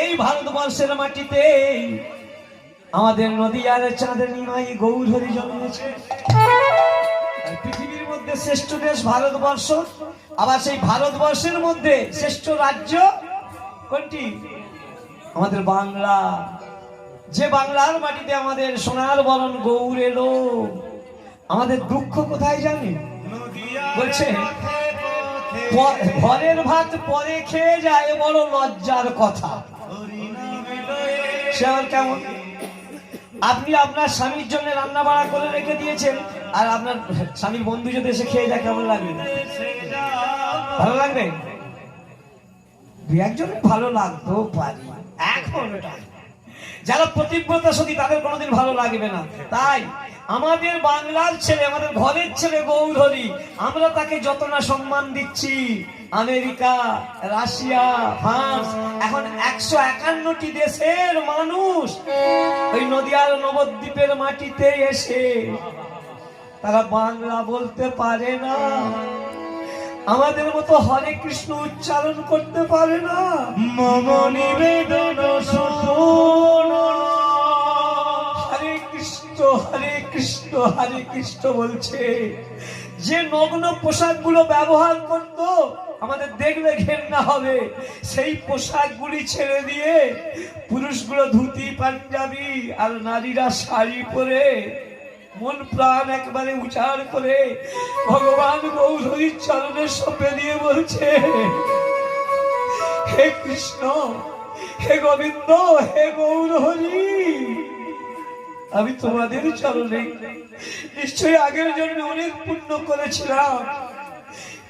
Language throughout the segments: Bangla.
এই ভারতবর্ষের মাটিতে আমাদের নদিয়ার চাঁদনী মাই গৌরহরি জন্মেছে। পৃথিবীর মধ্যে শ্রেষ্ঠ দেশ ভারতবর্ষ, আবার সেই ভারতবর্ষের মধ্যে শ্রেষ্ঠ রাজ্য কোনটি? আমাদের বাংলা। যে বাংলার মাটিতে আমাদের সোনার বরণ গৌর এলো। আমাদের দুঃখ কোথায় জানি? বলছে ঘরের ভাত পরে খেয়ে যায়, বড় লজ্জার কথা। সে আর কেমন? আপনি আপনার স্বামীর জন্য রান্না বাড়া করে রেখে দিয়েছেন, আর আপনার স্বামীর বন্ধু যদি এসে খেয়ে যায়, কেমন লাগবে? ভালো লাগবে? দু একজন ভালো লাগতেও পারি। এখন যারা প্রতিব্রতা সতী তাদের কোনোদিন ভালো লাগবে না। তাই আমাদের বাংলার ছেলে, আমাদের ঘরের ছেলে গৌরহরি, আমরা তাকে যত না সম্মান দিচ্ছি, আমেরিকা, রাশিয়া, ফ্রান্স, এখন 151টি দেশের মানুষ ওই নদিয়ার নবদ্বীপের মাটিতে এসে তারা বাংলা বলতে পারে না, আমাদের মতো হরে কৃষ্ণ উচ্চারণ করতে পারে না। মম নিবেদন হরে কৃষ্ণ হরে কৃষ্ণ হরে কৃষ্ণ বলছে। যে নগ্ন পোশাকগুলো ব্যবহার করত, আমাদের দেখলে ঘেন্না হবে, সেই পোশাকগুলি ছেড়ে দিয়ে পুরুষগুলো ধুতি পাঞ্জাবি আর নারীরা শাড়ি পরে মন প্রাণ একবারে উচ্চার করে ভগবান গৌরহরির চরণে সঁপে দিয়ে বলছে, হে কৃষ্ণ, হে গোবিন্দ, হে গৌরহরি, আমি তোমাদের চরণে নিশ্চয়ই আগের জন্য অনেক পুণ্য করেছিলাম,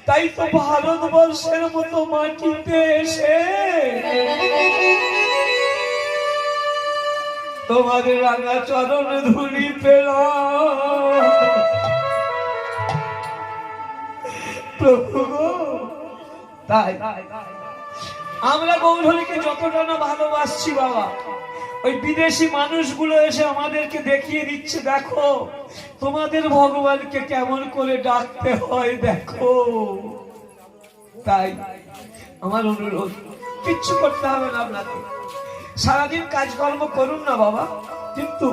তাই তো ভারতবর্ষের মতো মাটিতে এসে তোমাদের রাঙা চরণ ধুলি পেলাম। প্রভু, তাই আমরা গৌরহরিকে যতটা না ভালোবাসছি বাবা, ওই বিদেশি মানুষগুলো এসে আমাদেরকে দেখিয়ে দিচ্ছে, দেখো তোমাদের ভগবানকে কেমন করে ডাকতে হয় দেখো। তাই আমার অনুরোধ, কিচ্ছু করতে হবে না আপনাকে, সারাদিন কাজকর্ম করুন না বাবা, কিন্তু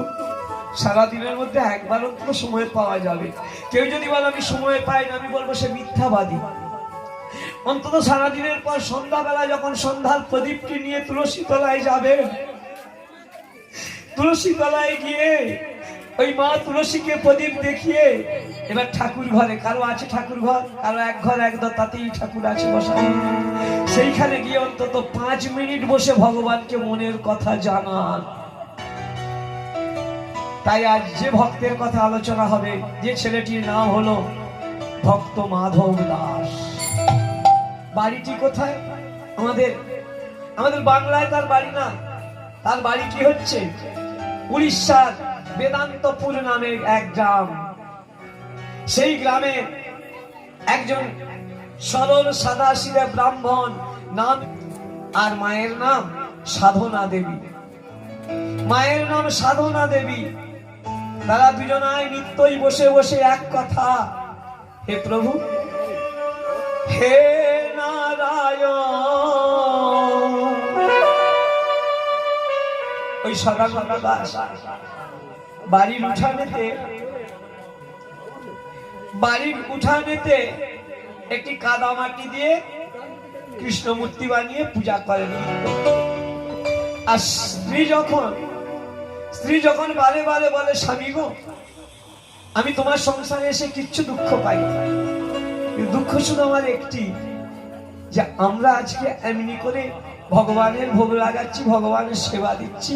সারাদিনের মধ্যে একবারও তো সময় পাওয়া যাবে। কেউ যদি বলে আমি সময় পাই না, আমি বলবো সে মিথ্যাবাদী। অন্তত সারাদিনের পর সন্ধ্যাবেলা যখন সন্ধ্যার প্রদীপটি নিয়ে তুলসী তলায় যাবেন, তুলসী তলায় গিয়ে ওই মা তুলসীকে প্রদীপ দেখিয়ে এবার ঠাকুর ঘরে, কারো আছে ঠাকুর ঘর, কারো এক ঘর এক দর, তাতেই ঠাকুর আছে বসা, সেইখানে গিয়ে অন্তত 5 মিনিট বসে ভগবানকে মনের কথা জানান। তাই আজ যে ভক্তের কথা আলোচনা হবে, যে ছেলেটির নাম হলো ভক্ত মাধব দাস। বাড়িটি কোথায়? আমাদের বাংলায় তার বাড়ি না, তার বাড়িটি হচ্ছে উড়িষ্যার বেদান্তপুর নামে এক গ্রাম। সেই গ্রামে একজন সরল সাদাসিধে ব্রাহ্মণ নাম, আর মায়ের নাম সাধনা দেবী। মায়ের নাম সাধনা দেবী। তারা দুজনায় নিত্যই বসে বসে এক কথা, হে প্রভু, হে নারায়ণ। ওই সদানন্দ দাস বাড়ির উঠানেতে একটি কাদা মাটি দিয়ে কৃষ্ণ মূর্তি বানিয়ে পূজা করেন। আর স্ত্রী যখন বারে বারে বলে, স্বামী গো, আমি তোমার সংসারে এসে কিচ্ছু দুঃখ পাই না, দুঃখ শুধু আমার একটি, যে আমরা আজকে এমনি করে ভগবানের ভোগ লাগাচ্ছি, ভগবানের সেবা দিচ্ছি,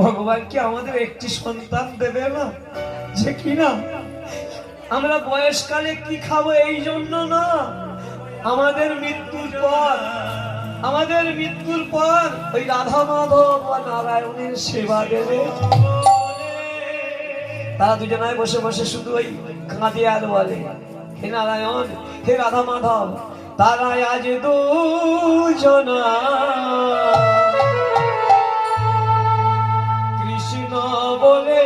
ভগবান কি আমাদের একটি সন্তান দেবে না? যে কিনা আমরা বয়সকালে কি খাবো এই জন্য না, আমাদের মৃত্যুর পর ওই রাধা মাধব বা নারায়ণের সেবা দেবে। তারা দুজনায় বসে বসে শুধু ওই কাঁদে আর বলে, হে নারায়ণ, হে রাধা মাধব, তারা আজ দুজনা কৃষ্ণ বলে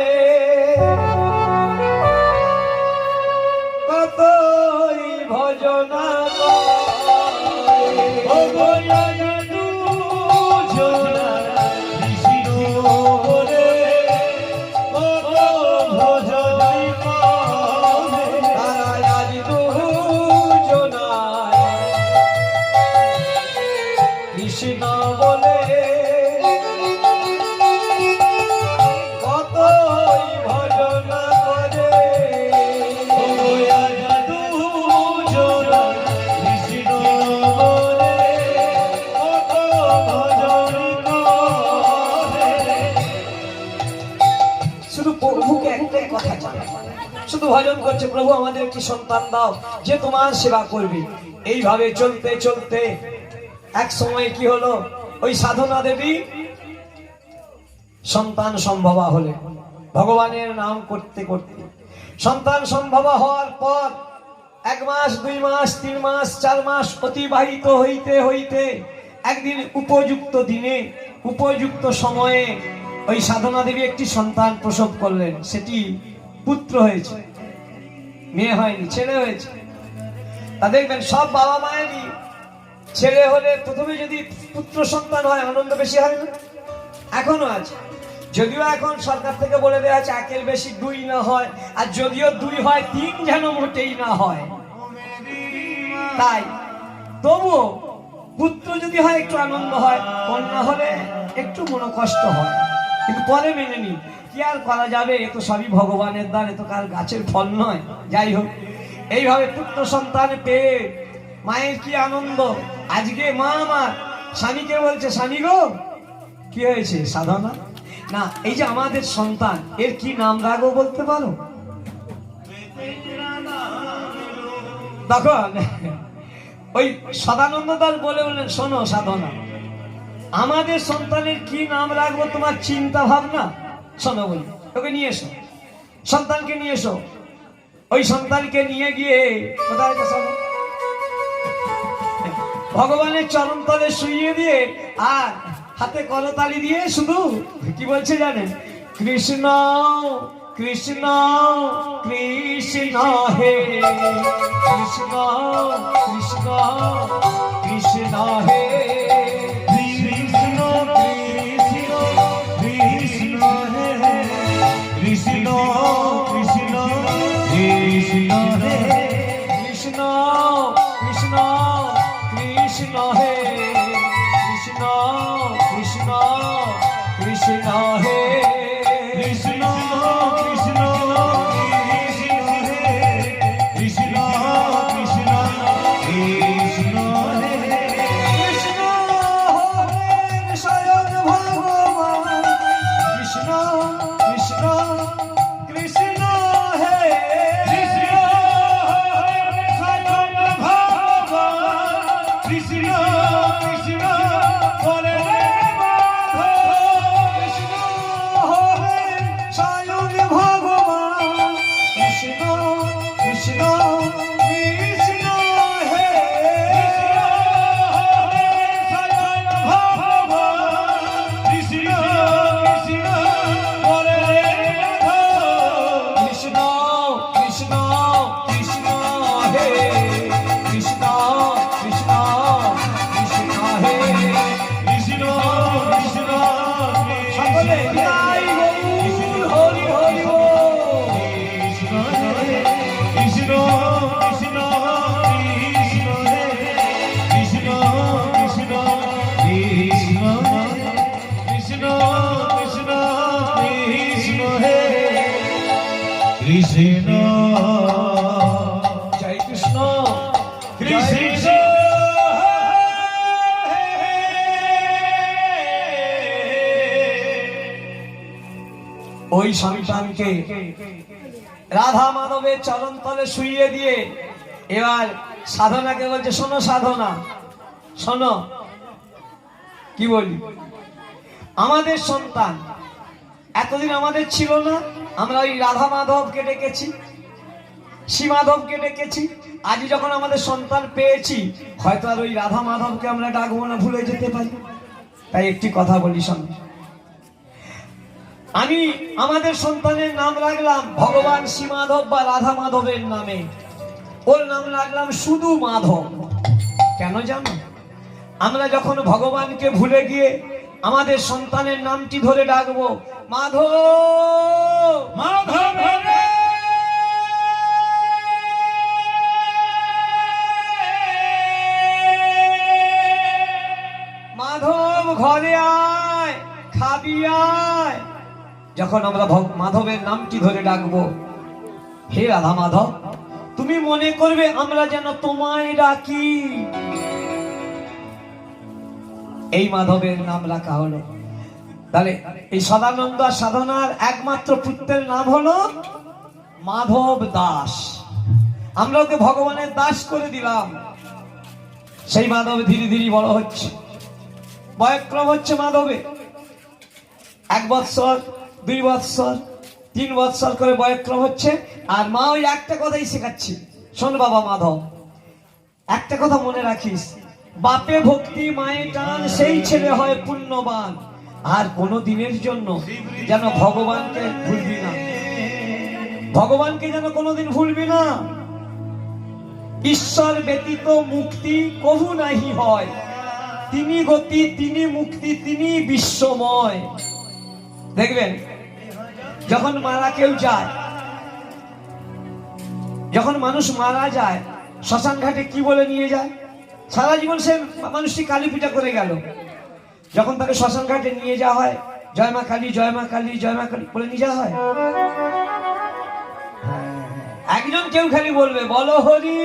কতই ভজনা করে। কৃষ্ণ বলে কতই ভজন করে কৃষ্ণ বলে কত ভজন করে। শুধু প্রভুকে একটাই কথা জানে, শুধু ভজন করছে, প্রভু আমাদের একটি সন্তান দাও যে তোমার সেবা করবে। এইভাবে চলতে চলতে এক সময় কি হলো, ওই সাধনা দেবী সন্তান সম্ভবা হলে ভগবানের নাম করতে করতে। সন্তান সম্ভবা হওয়ার পর 1 মাস 2 মাস 3 মাস 4 মাস অতিবাহিত হইতে হইতে একদিন উপযুক্ত দিনে উপযুক্ত সময়ে ওই সাধনা দেবী একটি সন্তান প্রসব করলেন। সেটি পুত্র হয়েছে, মেয়ে হয়নি, ছেলে হয়েছে। তা দেখবেন সব বাবা মায়েরই ছেলে হলে প্রথমে যদি পুত্র সন্তান হয় আনন্দ বেশি হয় না? এখনো আছে, যদিও এখন সরকার থেকে বলে দেওয়া আছে 1-এর বেশি 2 না হয়, আর যদিও 2 হয় 3 যেন মোটেই না হয়। তাই তবুও পুত্র যদি হয় একটু আনন্দ হয়, কন্যা হলে একটু মনোকষ্ট হয়, কিন্তু পরে মেনে নি, কি আর করা যাবে, এ তো সবই ভগবানের দান, এ তো কার গাছের ফল নয়। যাই হোক, এইভাবে পুত্র সন্তান পেয়ে মায়ের কি আনন্দ। আজকে মা আমার স্বামীকে বলছে, স্বামী গো কি হয়েছে? সাধনা না, এই যে আমাদের সন্তান, এর কি নাম রাখবো বলতে পারো? তখন ওই সদানন্দ দাস বলে বললেন, শোনো সাধনা, আমাদের সন্তানের কি নাম রাখবো তোমার চিন্তা ভাবনা শোনো, বলি ওকে নিয়ে এসো, সন্তানকে নিয়ে এসো। ওই সন্তানকে নিয়ে গিয়ে কোথায় ভগবানের চরণ তলে শুইয়ে দিয়ে আর হাতে করতালি দিয়ে শুধু কি বলছে জানেন? কৃষ্ণ কৃষ্ণ কৃষ্ণ হে কৃষ্ণ কৃষ্ণ কৃষ্ণ হে কৃষ্ণ কৃষ্ণ কৃষ্ণ হে কৃষ্ণ কৃষ্ণ কৃষ্ণ হে কৃষ্ণ কৃষ্ণ কৃষ্ণ হে কৃষ্ণ কৃষ্ণ কৃষ্ণ হে কৃষ্ণ কৃষ্ণ কৃষ্ণ কৃষ্ণ কৃষ্ণ হে কৃষ্ণ হে স্বয়ং ভগবান কৃষ্ণ কৃষ্ণ কৃষ্ণ হে কৃষ্ণ স্বয়ং ভগবান কৃষ্ণ কৃষ্ণ বলে কৃষ্ণ জয় কৃষ্ণ কৃষ্ণ। ওই সন্তানকে রাধা মাধবের চরণ তলে শুইয়ে দিয়ে এবার সাধনাকে বলছে, শোনো সাধনা শোনো, কি বলি, আমাদের সন্তান এতদিন আমাদের ছিল না, আমরা ওই রাধা মাধবকে ডেকেছি, শ্রী মাধবকে ডেকেছি, আজ যখন আমাদের সন্তান পেয়েছি হয়তো আর ওই রাধা মাধবকে আমরা ডাকবো না, ভুলে যেতে পারি। তাই একটি কথা বলি শোনো, আমি আমাদের সন্তানের নাম রাখলাম ভগবান শ্রী মাধব বা রাধা মাধবের নামে, ওর নাম রাখলাম শুধু মাধব। কেন জানো? আমরা যখন ভগবানকে ভুলে গিয়ে আমাদের সন্তানের নামটি ধরে ডাকবো, মাধব মাধব মাধব ঘরে আয়, খাবি আয়। যখন আমরা মাধবের নামটি ধরে ডাকবো, হে রাধা মাধব, তুমি মনে করবে আমরা যেন তোমায় ডাকি। এই মাধবের নাম রাখা হলো। তাহলে এই সদানন্দ আর সাধনার একমাত্র পুত্রের নাম হলো মাধব দাস। আমরা ওকে ভগবানের দাস করে দিলাম। সেই মাধব ধীরে ধীরে বড় হচ্ছে, বয়ক্রম হচ্ছে মাধবে। 1 বৎসর, 2 বৎসর, 3 বৎসর করে বয়ক্রম হচ্ছে। আর মা ওই একটা কথাই শেখাচ্ছি, শোন বাবা মাধব, একটা কথা মনে রাখিস, বাপে ভক্তি মায়ে টান, সেই ছেলে হয় পুণ্যবান। আর কোনো দিনের জন্য যেন ভগবানকে ভুলবি না, ভগবানকে যেন কোনোদিন ভুলবি না। ঈশ্বর ব্যতীত মুক্তি কভু নাহি হয়, তিনি গতি, তিনি মুক্তি, তিনি বিশ্বময়। দেখবেন যখন মারা কেউ যায়, যখন মানুষ মারা যায়, শ্মশান ঘাটে কি বলে নিয়ে যায়? সারা জীবন সে মানুষটি কালী পূজা করে গেল, যখন তাকে শ্মশান ঘাটে নিয়ে যাওয়া হয়, জয় মা কালী, জয় মা কালী, জয় মা কালী বলে নিয়ে যাওয়া হয়। একজন কেউ খালি বলবে বলো হরি,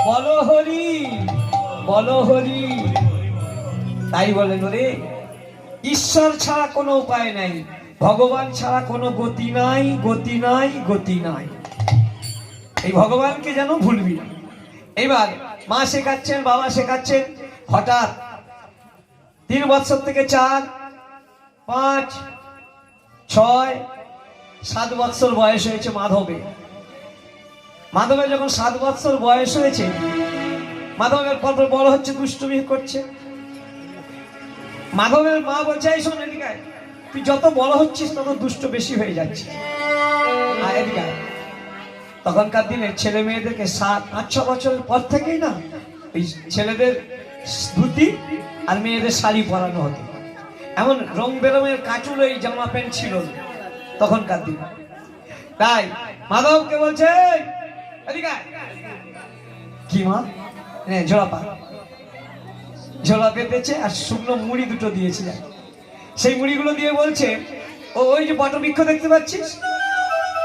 বলো হরি, বলো হরি। তাই বলেন, রে ঈশ্বর ছাড়া কোনো উপায় নাই, ভগবান ছাড়া কোনো গতি নাই, গতি নাই, গতি নাই। এই ভগবানকে যেন ভুলবি না। এবার মা শেখাচ্ছেন, বাবা শেখাচ্ছেন। হঠাৎ 3 বছর থেকে 4, 5, 6, 7 বছর বয়স হয়েছে মাধবের। মাধবের যখন 7 বছর বয়স হয়েছে, মাধবের পর বড় হচ্ছে, দুষ্টুমি করছে। মাধবের মা বলছে, এই শোন এদিকে, তুই যত বড় হচ্ছিস তত দুষ্ট বেশি হয়ে যাচ্ছে। আর এদিকে তখনকার দিনে ছেলে মেয়েদেরকে 7-8 বছরের পর থেকেই না ওই ছেলেদের ধুতি আর মেয়েদের শাড়ি পরানো হতো। এমন রং বেরঙের কাচুল এই জামা প্যান্ট ছিল তখনকার দিনে। তাই মাধবকে বলছে, কি মা, ঝোলা পা, ঝোলা পেতেছে আর শুকনো মুড়ি 2টো দিয়েছিলেন। সেই মুড়িগুলো দিয়ে বলছে, ওই যে বটবৃক্ষ দেখতে পাচ্ছিস,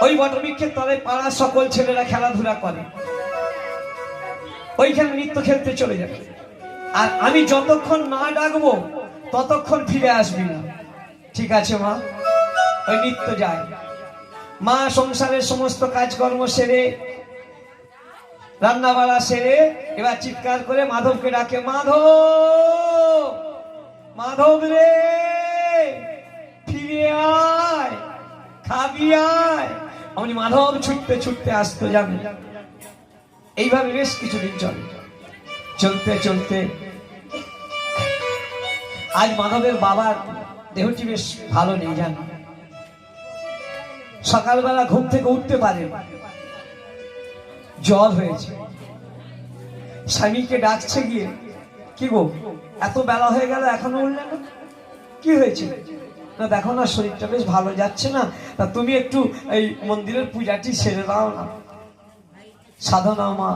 ওই বটবৃক্ষের তলায় পাড়ার সকল ছেলেরা খেলাধুলা করে, ওইখানে নৃত্য খেলতে চলে যাবে। আর আমি যতক্ষণ না ডাকবো ততক্ষণ ফিরে আসবি না। ঠিক আছে মা। ওই নৃত্য যায়। মা সংসারের সমস্ত কাজকর্ম সেরে, রান্না বাড়া সেরে, এবার চিৎকার করে মাধবকে ডাকে, মাধব, মাধব রে, ফিরে আয়, খাবি আয়। আমি মাধব ছুটতে ছুটতে আসতো, জানি। এইভাবে বেশ কিছুদিন চলে। চলতে চলতে আজ মাধবের বাবার দেহটি বেশ ভালো নেই, জানি। সকালবেলা ঘুম থেকে উঠতে পারে, জ্বর হয়েছে। স্বামীকে ডাকছে গিয়ে, কি গো এত বেলা হয়ে গেল এখনো উঠলে না, কি হয়েছে? না দেখো না শরীরটা বেশ ভালো যাচ্ছে না, তা তুমি একটু এই মন্দিরের পূজাটি সেরে দাও না। সাধনা মা,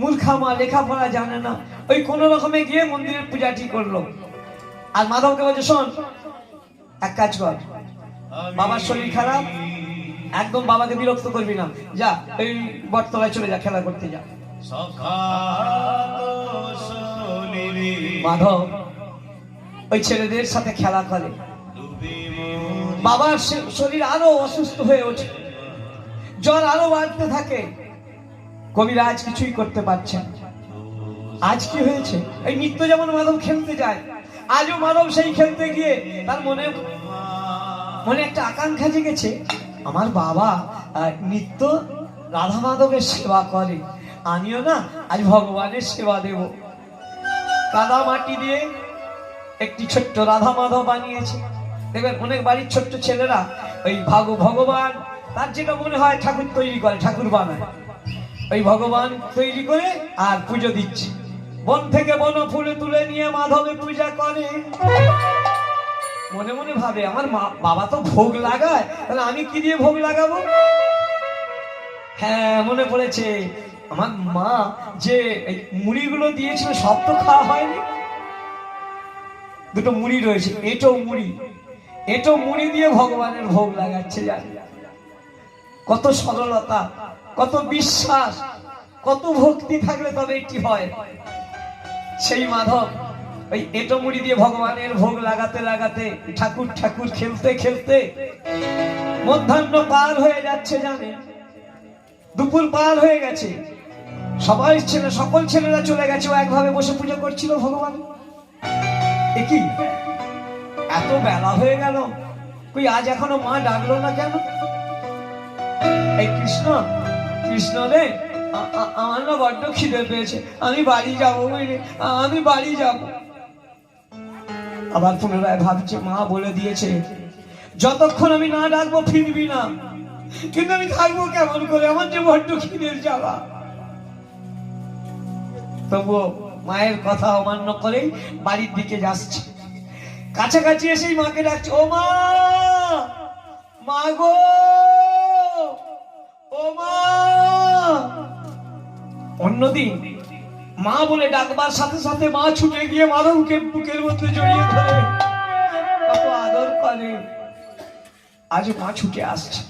মূর্খা মা, লেখাপড়া জানে না, ওই কোন রকমে গিয়ে মন্দিরের পূজাটি করলো। আর মাধবকে বলছে, শোন এক কাজ কর, বাবার শরীর খারাপ, একদম বাবাকে বিরক্ত করবি না, যা এই বটতলায় চলে যা, খেলা করতে যা। মাধব ওই ছেলেদের সাথে খেলা করে। বাবার শরীর আরো অসুস্থ হয়ে ওঠে, জ্বর আরো বাড়তে থাকে। কবিরাজ কিছুই করতে পারছেন। আজ কি হয়েছে? এই নিত্য যেমন মাধব খেলতে যায়, আজও মাধব সেই খেলতে গিয়ে তার মনে একটা আকাঙ্ক্ষা জেগেছে, আমার বাবা নিত্য রাধা মাধবের সেবা করে, আমিও না আজ ভগবানের সেবা দেব। কাদা মাটি দিয়ে একটি ছোট্ট রাধা মাধব বানিয়েছে। দেখবেন অনেক বাড়ির ছোট্ট ছেলেরা ওই ভগবান, তার যেটা মনে হয় ঠাকুর তৈরি করে, ঠাকুর বানায়। ওই ভগবান তৈরি করে আর পুজো দিচ্ছে। বন থেকে বন ফুলে তুলে নিয়ে মাধবে পূজা করে। মনে মনে ভাবে, আমার বাবা তো ভোগ লাগায়, তাহলে আমি কি দিয়ে ভোগ লাগাবো? হ্যাঁ, মনে পড়েছে, আমার মা যে মুড়িগুলো দিয়েছিল সব তো খাওয়া হয়নি। দুটো মুড়ি রয়েছে, এঁটো মুড়ি দিয়ে ভগবানের ভোগ লাগাচ্ছে। জানি কত সরলতা, কত বিশ্বাস, কত ভক্তি থাকলে তবে এটি হয়। সেই মাধব ওই এঁটো মুড়ি দিয়ে ভগবানের ভোগ লাগাতে লাগাতে ঠাকুর ঠাকুর খেলতে খেলতে মধ্যাহ্ন পার হয়ে যাচ্ছে। জানে দুপুর পার হয়ে গেছে, সকল ছেলেরা চলে গেছে, ও একভাবে বসে পুজো করছিল ভগবান। কি এত বেলা হয়ে গেল, কই আজ এখনো মা ডাকলো না কেন? এই কৃষ্ণ কৃষ্ণ রে, আমার না বড্ড খিদে পেয়েছে, আমি বাড়ি যাবো, আমি বাড়ি যাব। আবার পুনরায় ভাবছে, মা বলে দিয়েছে যতক্ষণ আমি না ডাকবো ফিরবি না, কিন্তু আমি থাকবো কেমন করে, আমার যে বড্ড খিদের জ্বালা। তবুও মায়ের কথা অমান্য করে বাড়ির দিকে যাচ্ছে। কাছাকাছি এসেই মাকে ডাকছে, ও মা, মা গো, ও মা। অন্যদিন মা বলে ডাকবার সাথে সাথে মা ছুটে গিয়ে মাধবকে বুকের মধ্যে জড়িয়ে ধরে কত আদর করে। আজ মা ছুটে আসছে।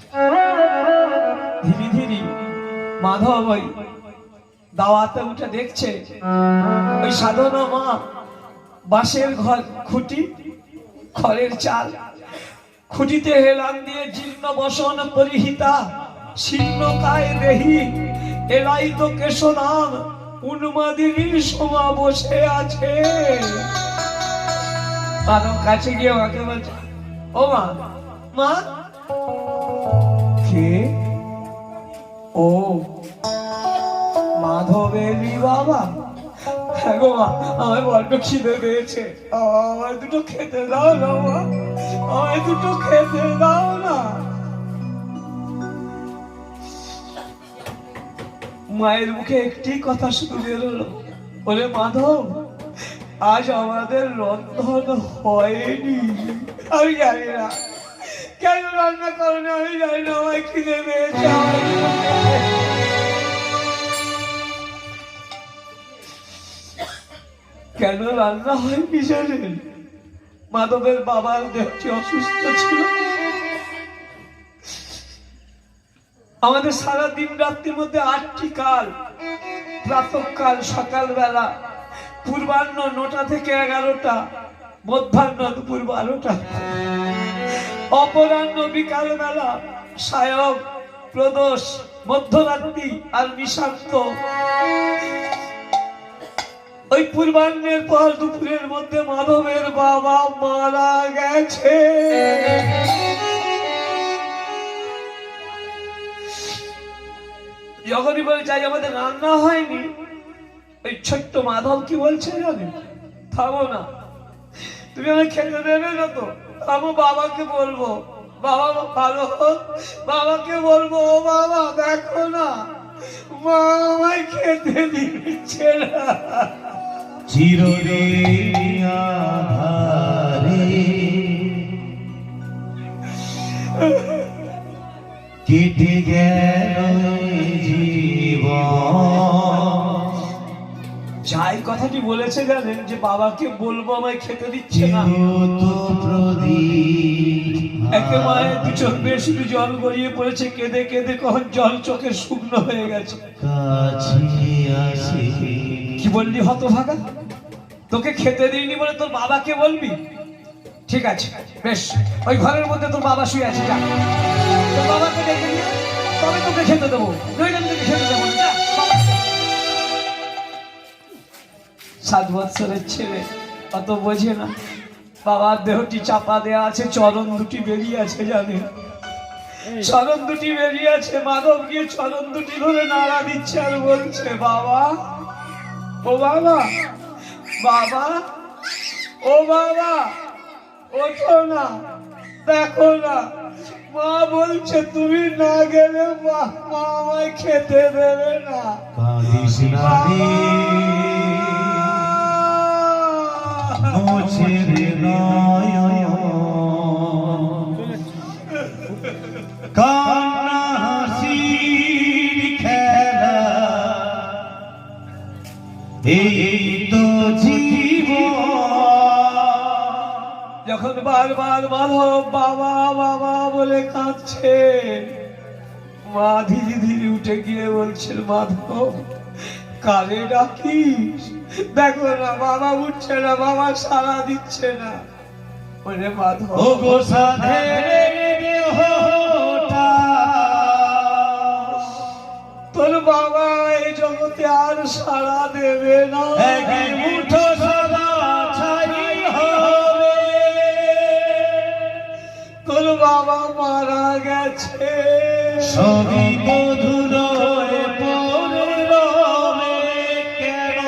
ধীরে ধীরে মাধব ওই দাওয়াতে উঠে দেখছে ওই সাধনা মা বাঁশের ঘর, খুঁটি, খড়ের চাল, খুঁটিতে হেলান দিয়ে জীর্ণ বসন পরিহিতা, শীর্ণকায় দেহি, এলাই তো কেশনাম উন্মাদিনীর সমা বসে আছে। মাধব কাছে গিয়ে মাকে বলছে, ও মা, মা কে? ও মাধবেরই বাবা। হ্যাঁ গো মা, আমার বড্ড খিদে পেয়েছে, আমার দুটো খেতে দাও না মা, আমায় দুটো খেতে দাও না। মায়ের মুখে একটি কথা শুধু বেরোলো, বলে মাধব আজ আমাদের রন্ধন হয়নি। আমি জানি না কেন রান্না করো, আমি জানি না, আমায় খিদে পেয়েছে। কেন রান্না হয়নি জানেন? মাধবের বাবার দেহটি অসুস্থ ছিল। আমাদের সারা দিন রাত্রির মধ্যে 8টি কাল, প্রাতঃকাল সকালবেলা, পূর্বাহ্ন 9টা থেকে 11টা, মধ্যাহ্ন দুপুর 12টা, অপরাহ্ন বিকাল বেলা, সায়ক, প্রদোষ, মধ্যরাত্রি আর নিশান্ত। ওই পূর্বাহ্নের পর দুপুরের মধ্যে মাধবের বাবা মারা গেছে। যখনই বলে চাই আমাদের রান্না হয়নি, ওই ছোট্ট মাধব কি বলছে জানেন? থামো না, তুমি আমায় খেতে দেবে না তো? আমি বাবাকে বলবো, বাবা ভালো হোক, বাবাকে বলবো, ও বাবা দেখো না, মা আমায় খেতে দিচ্ছে না। চিররে আধারে কেটে গেল জীবন। যাই কথাটি বলেছে জানেন, যে বাবাকে বলবো আমায় খেতে দিচ্ছে না, একে মায়ের দু চোখ বেয়ে শুধু জল গড়িয়ে পড়েছে, কেঁদে কেঁদে কখন জল চোখে শুকনো হয়ে গেছে। কি বললি হতভাগা? তোকে খেতে দিইনি বলে তোর বাবাকে বলবি? ঠিক আছে বেশ, ওই ঘরের মধ্যে তোর বাবা শুয়ে আছে, যা তোর বাবাকে ডেকে নিয়ে তবে তোকে খেতে দেবো, নইলে আমি তোকে খেতে দেবো না। 7 বৎসরের ছেলে অত বোঝে না। বাবার দেহটি চাপা দেয়া আছে, চরণ দুটি বেরিয়ে আছে, জানে চরণ দুটি বেরিয়ে আছে। মাধব গিয়ে চরণ দুটি ধরে নাড়া দিচ্ছে আর বলছে, বাবা, ও বাবা, বাবা, ও বাবা, ওঠো না, দেখো না, মা বলছে তুমি না গেলে মা আমায় খেতে দেবে না। কাঁদিস না রে, মোছের নয়ন, কান্না হাসির খেলা, এই তো জীবন। যখন বারবার মাধব বাবা বাবা বলে কাঁদছে, মা ধীরে ধীরে উঠে গিয়ে বলছেন, মাধব কারে ডাকিস? দেখো না বাবা উঠছে না, বাবা সাড়া দিচ্ছে না। বলে মাধব ও গো সাধের দেহটা, তোর বাবা এই জগতে আর সাড়া দেবে না। এক মুঠো সদা ছাই হবে। তোর বাবা মারা গেছে। সবই মধুর পরে রবে কেন,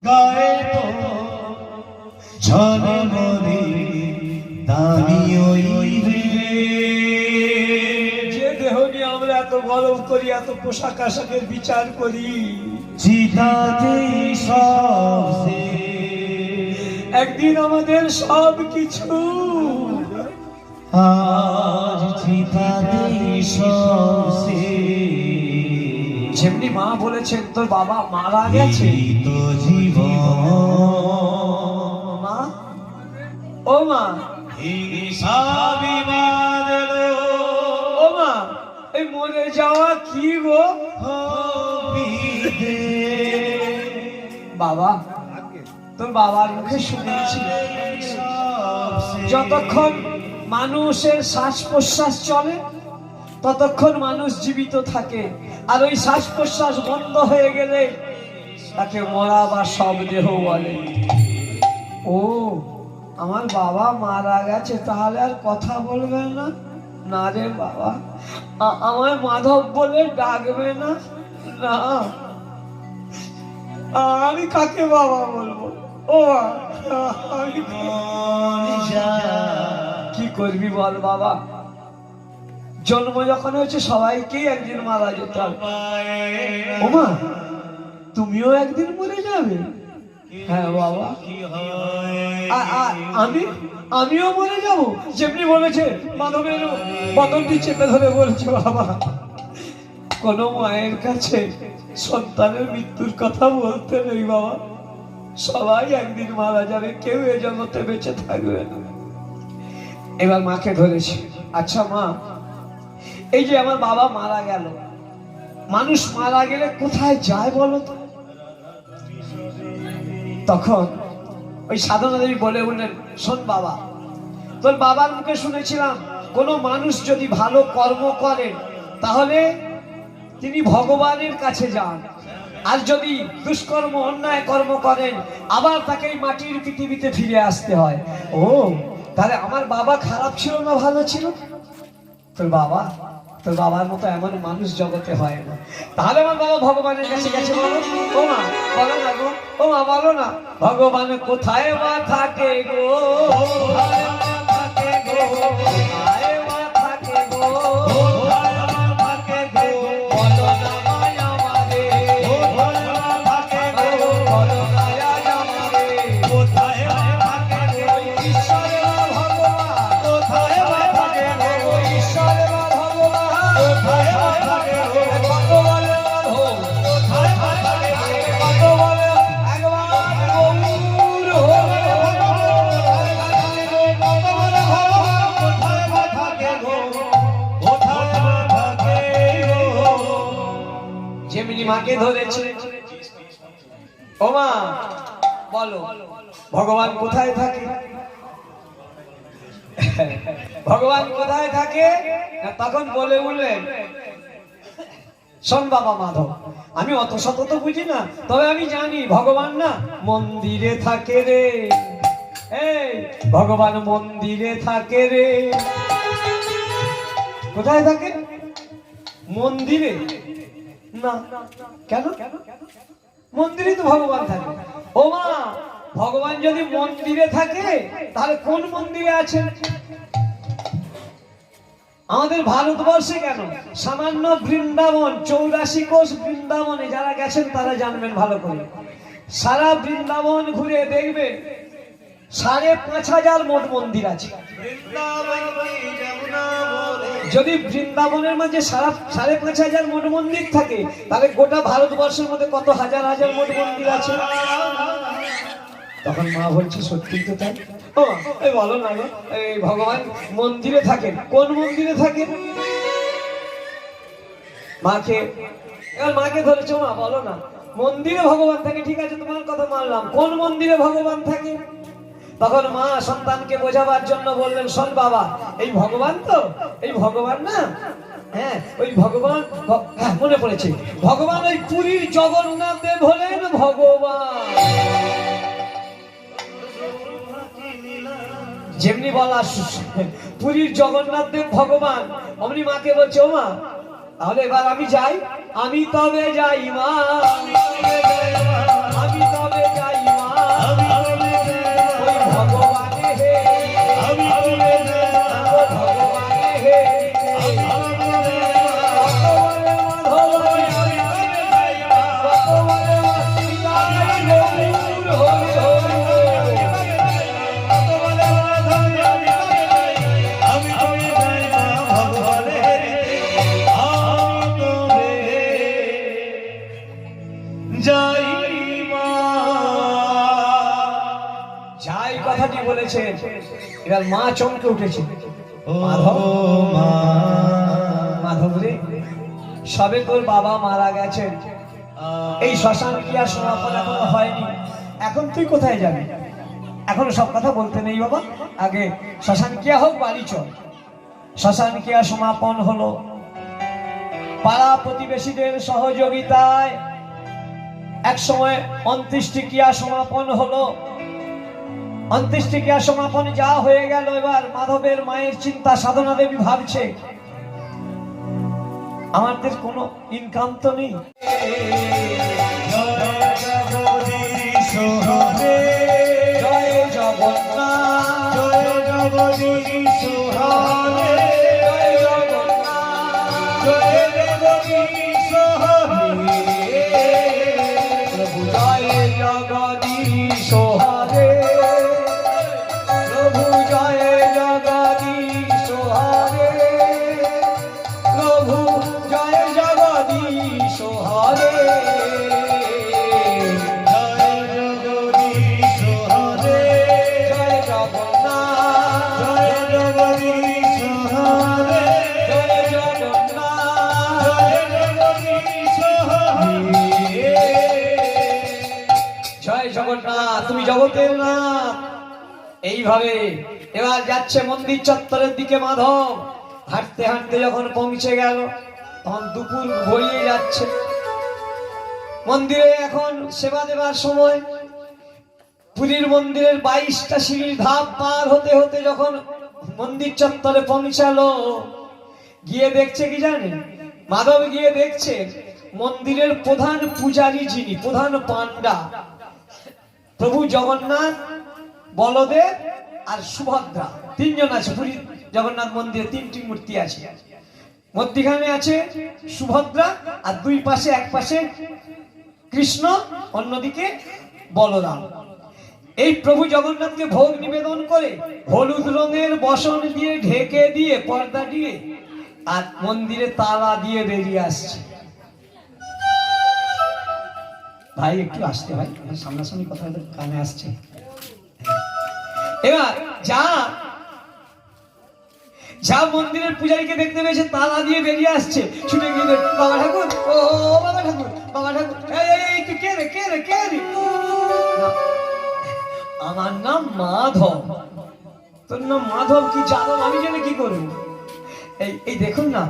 গায়ে তো ঝলমলে দামি ওই রে। যে দেহ নিয়ে আমরা এত গর্ব করি, এত পোশাক আশাকের বিচার করি, চিতাতেই সব শেষ। একদিন আমাদের সব কিছু আজ চিতাতেই সব শেষ। যেমনি মা বলেছেন তোর বাবা মারা গেছে। এই তো জীবন, মা, ও মা, হিসাবি বাঁধলো ও মা, এই মরে যাওয়া কি গো? হবিতে। বাবা, তোর বাবার মুখে শুনেছি যতক্ষণ মানুষের শ্বাস প্রশ্বাস চলে ততক্ষণ মানুষ জীবিত থাকে, আর ওই শ্বাস প্রশ্বাস বন্ধ হয়ে গেলে তাকে মরা বা সব দেহ বলে। ও, আমার বাবা মারা গেছে, তাহলে আর কথা বলবে না? না রে বাবা, আমায় মাধব বলে ডাকবে না? না, আমি কাকে বাবা বলবো? ও আমি কি করবি বল বাবা? জন্ম যখন হয়েছে সবাইকেই একদিন মারা যেতে হবে। ও মা, তুমিও একদিন মরে যাবে? হ্যাঁ বাবা, আমিও মরে যাব। যেমনি বলেছে মাধবের বদনটি চেপে ধরে বলেছে, বাবা কোন মায়ের কাছে সন্তানের মৃত্যুর কথা বলতে নেই বাবা, সবাই একদিন মারা যাবে, কেউ এ জগতে বেঁচে থাকবে না। এবার মাকে ধরেছে, আচ্ছা মা, এই যে আমার বাবা মারা গেল, মানুষ মারা গেলে কোথায় যায় বলো তো? তখন ওই সাধনা দেবী বলে উঠলেন, শোন বাবা, তোর বাবার মুখে শুনেছিলাম কোন মানুষ যদি ভালো কর্ম করেন তাহলে তিনি ভগবানের কাছে যান, আর যদি দুষ্কর্ম অন্যায় কর্ম করেন আবার তাকে এই মাটির পৃথিবীতে ফিরে আসতে হয়। ও, তাহলে আমার বাবা খারাপ ছিল না ভালো ছিল? তোর বাবার মতো এমন মানুষ জগতে হয় না। তাহলে আমার বাবা ভগবানের কাছে গেছে বলো? ও মা বলো না গো, ও মা বলো না, ভগবান কোথায় মা থাকে গো? কোথায় মা থাকে গো? কোথায় মা থাকে গো? কোথায় মা থাকে গো? বলো না মায় আমারে, কোথায় মা থাকে গো? বলো না আজ আমারে, কোথায় মা থাকে গো? ঈশ্বরে মা ভগবান কোথায় মা থাকে গো? ঈশ্বরে মা ভগবান কোথায় মা থাকে গো? কত বলে মাধব কোথায় মা থাকে গো? কত বলে একবার গৌর হরে কত বলে ভগবান কোথায় মা থাকে গো? কোথায় মা থাকে গো? যেমনি মাকে ধরেছে, ও মা বলো ভগবান কোথায় থাকে? ভগবান কোথায় থাকে? তখন বলে উঠলেন, শোন বাবা মাধব, আমি অত শত তো বুঝি না, তবে আমি জানি ভগবান না মন্দিরে থাকে রে। এই ভগবান মন্দিরে থাকে রে। কোথায় থাকে? মন্দিরে না। কেন? মন্দিরে তো ভগবান থাকে। ও মা, ভগবান যদি মন্দিরে থাকে তাহলে কোন মন্দিরে আছেন? আমাদের ভারতবর্ষে কেন, সামান্য বৃন্দাবন 84 কোষ বৃন্দাবনে যারা গেছেন তারা জানবেন ভালো করে। সারা বৃন্দাবন ঘুরে দেখবে 5,500 মোট মন্দির আছে। যদি বৃন্দাবনের মাঝে 5,500 মোট মন্দির থাকে তাহলে গোটা ভারতবর্ষের মধ্যে কত হাজার হাজার মোট মন্দির আছে? তখন মা বলছে সত্যি তো তাই। ও এই বলো না গো, এই ভগবান মন্দিরে থাকেন, কোন মন্দিরে থাকেন? মাকে, এবার মাকে ধরেছো মা, বলো না। মন্দিরে ভগবান থাকে, ঠিক আছে তোমার কথা মানলাম, কোন মন্দিরে ভগবান থাকে? তখন মা সন্তানকে বোঝাবার জন্য বললেন, শোন বাবা, এই ভগবান তো, এই ভগবান না, হ্যাঁ ওই ভগবান, হ্যাঁ মনে পড়েছে, ভগবান ওই পুরীর জগন্নাথ দেব হলেন ভগবান। যেমনি বলা পুরীর জগন্নাথ দেব ভগবান, অমনি মাকে বলছে, ও মা তাহলে এবার আমি যাই, আমি তবে যাই মা, আমি তবে যাই মা, ওই ভগবানে হে, ভগবানে হে, যাই কথাটি বলেছেন, এবার মা চমকে উঠেছে। মাধব, মাধব রে, সবে তোর বাবা মারা গেছেন, এই শ্মশান ক্রিয়া সমাপন এখনো হয়নি, এখন তুই কোথায় যাবি? এখন সব কথা বলতে নেই বাবা, আগে শ্মশান ক্রিয়া হোক, বাড়ি চল। শ্মশান ক্রিয়া সমাপন হলো, পাড়া প্রতিবেশীদের সহযোগিতায় এক সময় অন্ত্যেষ্টি ক্রিয়া সমাপন হলো। অন্ত্যেষ্টি ক্রিয়া সমাপন যা হয়ে গেল, এবার মাধবের মায়ের চিন্তা, সাধনা দেবী ভাবছে আমাদের কোনো ইনকাম তো নেই, জয় জগন্নাথ, জয় জগদীশ হরে, জয় জগন্নাথ, জয় জগদীশ হরে, প্রভু জয় জগদীশ হরে, প্রভু জয় জগদীশ হরে, প্রভু জয় জগদীশ হরে, তুমি জগতের নাথ। এইভাবে এবার যাচ্ছে মন্দির চত্বরের দিকে মাধব, হাঁটতে হাঁটতে যখন পৌঁছে গেল, তখন দুপুর গড়িয়ে যাচ্ছে। মন্দিরে এখন সেবা দেবার সময়, পুরীর মন্দিরের 22টা সিঁড়ির ধাপ পার হতে হতে যখন মন্দির চত্বরে পৌঁছালো, গিয়ে দেখছে কি জানেন, মাধব গিয়ে দেখছে মন্দিরের প্রধান পূজারী, যিনি প্রধান পান্ডা, প্রভু জগন্নাথ, বলদেব আর সুভদ্রা, তিনজন আছে। পুরী জগন্নাথ মন্দিরে 3টি মূর্তি আছে, মধ্যখানে আছে সুভদ্রা, আর দুই পাশে, এক পাশে কৃষ্ণ, অন্যদিকে বলরাম। এই প্রভু জগন্নাথকে ভোগ নিবেদন করে হলুদ রঙের বসন দিয়ে ঢেকে দিয়ে, পর্দা দিয়ে, আর মন্দিরে তালা দিয়ে বেরিয়ে আসছে। ভাই একটু আসতে, ভাই সামনাসামনি কথা কানে আসছে। এবার যা মন্দিরের পূজারীকে দেখতে পেয়েছে, তালা দিয়ে বেরিয়ে আসছে, ছুটে গিয়ে, বাবা ঠাকুর, ও বাবা ঠাকুর, বাবা ঠাকুর, এই তুই কে রে, কে রে, কে রে? আমার নাম মাধব। তোর নাম মাধব? কি জানো আমি জেনে কি করবো? এই দেখুন না,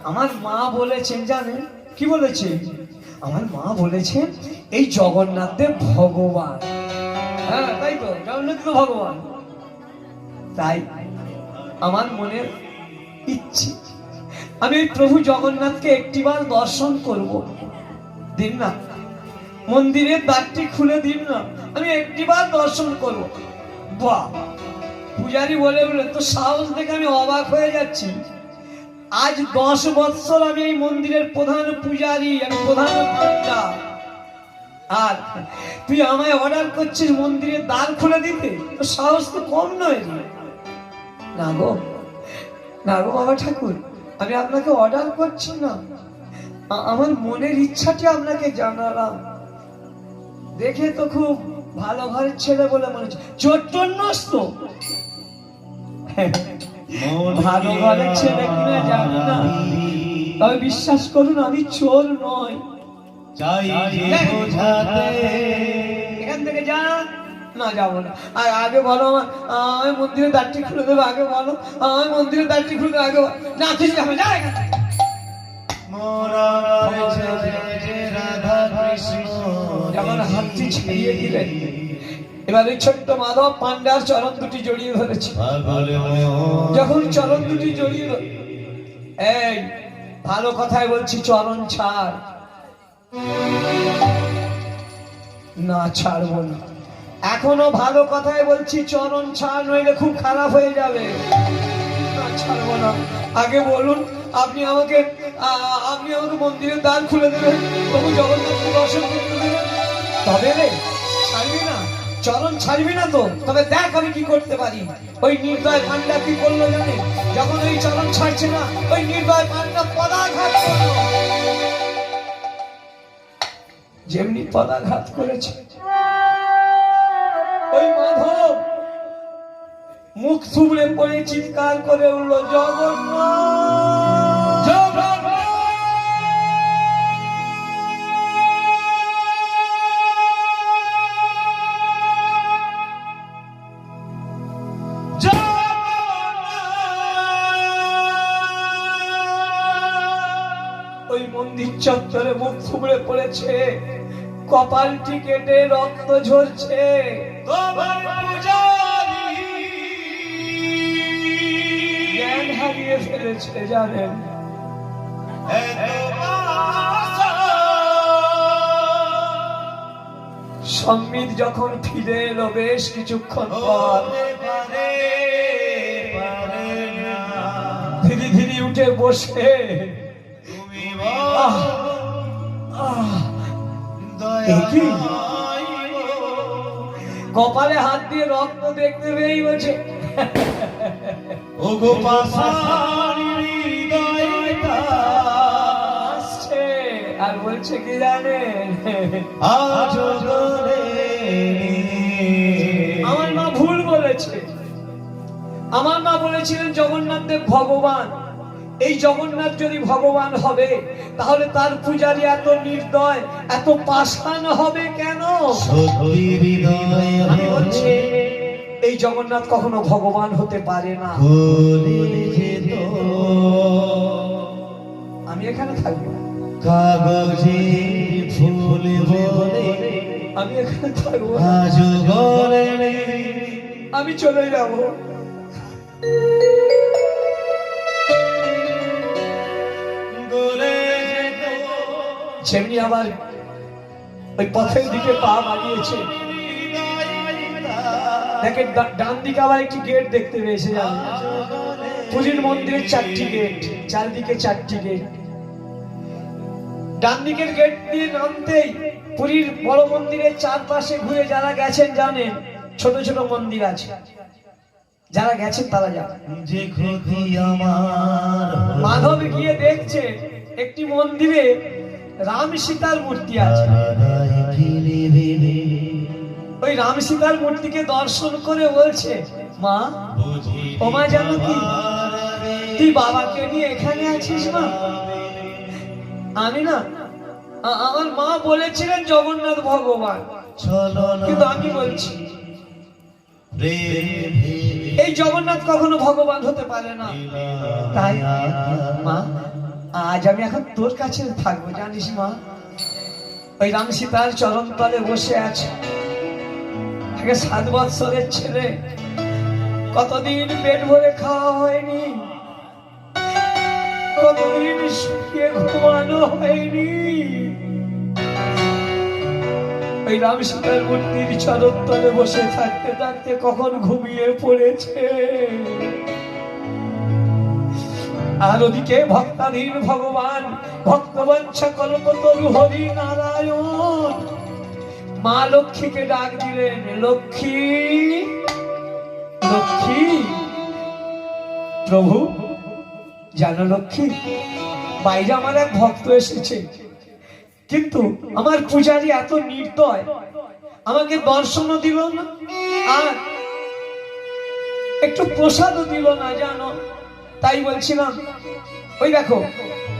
আমার মা বলেছেন, জানেন কি বলেছে? আমার মা বলেছেন এই জগন্নাথ দেব ভগবান। হ্যাঁ তাই তো, জগন্নাথ তো ভগবান। তাই আমার মনের ইচ্ছে, আমি ওই প্রভু জগন্নাথকে একটিবার দর্শন করব। দিন না, মন্দিরের দ্বারটি খুলে দিন না, আমি একটিবার দর্শন করব। বাহ, পূজারী বলে বলে তো সাহস দেখে আমি অবাক হয়ে যাচ্ছি। আজ 10 বৎসর আমি এই মন্দিরের প্রধান পূজারী, আমি প্রধান পান্ডা, আর তুই আমায় অর্ডার করছিস মন্দিরের দ্বার খুলে দিতে? তো সাহস তো কম নয়। না গো, না গো বাবা ঠাকুর, আমি আপনাকে অর্ডার করছি না, আমার মনের ইচ্ছাটি আপনাকে জানালাম। দেখে তো খুব ভালো ঘরের ছেলে বলে মনে হচ্ছে। চোট্টন্যস্ত ভালো ঘরের ছেলে কিনা জানি না, তবে বিশ্বাস করুন আমি চোর নয়। চাই যে বোঝাতে এখান থেকে যা না যাবো না। আর আগে বলো আমি মন্দিরে দ্বারটি খুলে দেবো, আগে বলো আমি মন্দিরে দ্বারটি খুলে দেবো, আগে বলো। না কিছু যাবে যা এখান থেকে। যখন হাতটি ছাড়িয়ে দিলেন, এবার ওই ছোট্ট মাধব পান্ডার চরণ দুটি জড়িয়ে ধরেছে। যখন চরণ দুটি জড়িয়ে ধরে, এই ভালো কথাই বলছি, চরণ ছাড়। না ছাড়বো না, এখনো ভালো কথাই বলছি, চরণ ছাড়, নইলে খুব খারাপ হয়ে যাবে। না ছাড়বো না। আগে বলুন আপনি আমাকে মন্দিরের দ্বার খুলে দেবেন, প্রভু জগন্নাথকে দর্শন করতে দেবেন, তবে রে ছাড়বি না, চরণ ছাড়বি না তো? তবে দেখ আমি কি করতে পারি। ওই নির্দয় পান্ডা কি করলো জানে? যখন ওই চরণ ছাড়ছে না, ওই নির্দয় পান্ডা পদাঘাত করলো। যেমনি পদাঘাত করেছে, ওই মাধব মুখ থুবড়ে পড়ে চিৎকার করে উঠলো, জগন্নাথ জগন্নাথ। ওই মন্দির চত্বরে মুখ থুবড়ে পড়েছে, কপালটি কেটে রক্ত ঝরছে। জ্ঞান হারিয়ে ফেলেছে জানেন। সম্বিত যখন ফিরে এলো বেশ কিছুক্ষণ পর, ধীরে ধীরে উঠে বসে কপালে হাত দিয়ে রক্ত দেখতে পেয়েই বলছে, আর বলছে কি জানেন, আমার মা ভুল বলেছে। আমার মা বলেছিলেন জগন্নাথ দেব ভগবান। এই জগন্নাথ যদি ভগবান হবে, তাহলে তার পূজারী এত নির্দয়, এত পাষাণ হবে কেন? আমি বলছি এই জগন্নাথ কখনো ভগবান হতে পারে না। আমি এখানে থাকবো, কাগজে ফুল বলে আমি এখানে থাকবো, আমি চলে যাব। যেমনি আবার ওই পথের দিকে পা বাড়িয়েছে, দেখে ডান দিকে আবার একটি গেট দেখতে পেয়েছে। জানেন পুরীর মন্দিরের 4টি গেট, চারদিকে 4টি গেট। ডান দিকের গেট দিয়ে নামতেই পুরীর বড় মন্দিরের চারপাশে ঘুরে যারা গেছেন জানেন, ছোট ছোট মন্দির আছে, যারা গেছেন তারা জানেন। মাধব গিয়ে দেখছে একটি মন্দিরে রাম সীতার মূর্তি আছে। ওই রাম সীতার মূর্তিকে দর্শন করে বলছে, মা ও মা জানো কি, তুই বাবাকে নিয়ে এখানে আছিস মা? আমি না, আমার মা বলেছিলেন জগন্নাথ ভগবান, কিন্তু আমি বলছি এই জগন্নাথ কখনো ভগবান হতে পারে না। তাই মা আজ আমি এখন তোর কাছে থাকবো, জানিস মা? ওই রাম সীতার চরণ তলে বসে আছে। 7 বৎসরের ছেলে, কতদিন পেট ভরে খাওয়া হয়নি, কতদিন শুকিয়ে ঘুমানো হয়নি। ওই রাম সীতার মূর্তির চরণ তলে বসে থাকতে থাকতে কখন ঘুমিয়ে পড়েছে। আর ওদিকে ভক্তাধীন ভগবান, ভক্তবঞ্ছা কল্পতরু হরি নারায়ণ মা লক্ষ্মীকে ডাক দিলেন, লক্ষ্মী লক্ষ্মী। প্রভু জানো লক্ষ্মী, বাইরে আমার এক ভক্ত এসেছে, কিন্তু আমার পূজারী এত নির্দয়, আমাকে দর্শনও দিল না, আর একটু প্রসাদও দিল না জানো। তাই বলছিলাম, ওই দেখো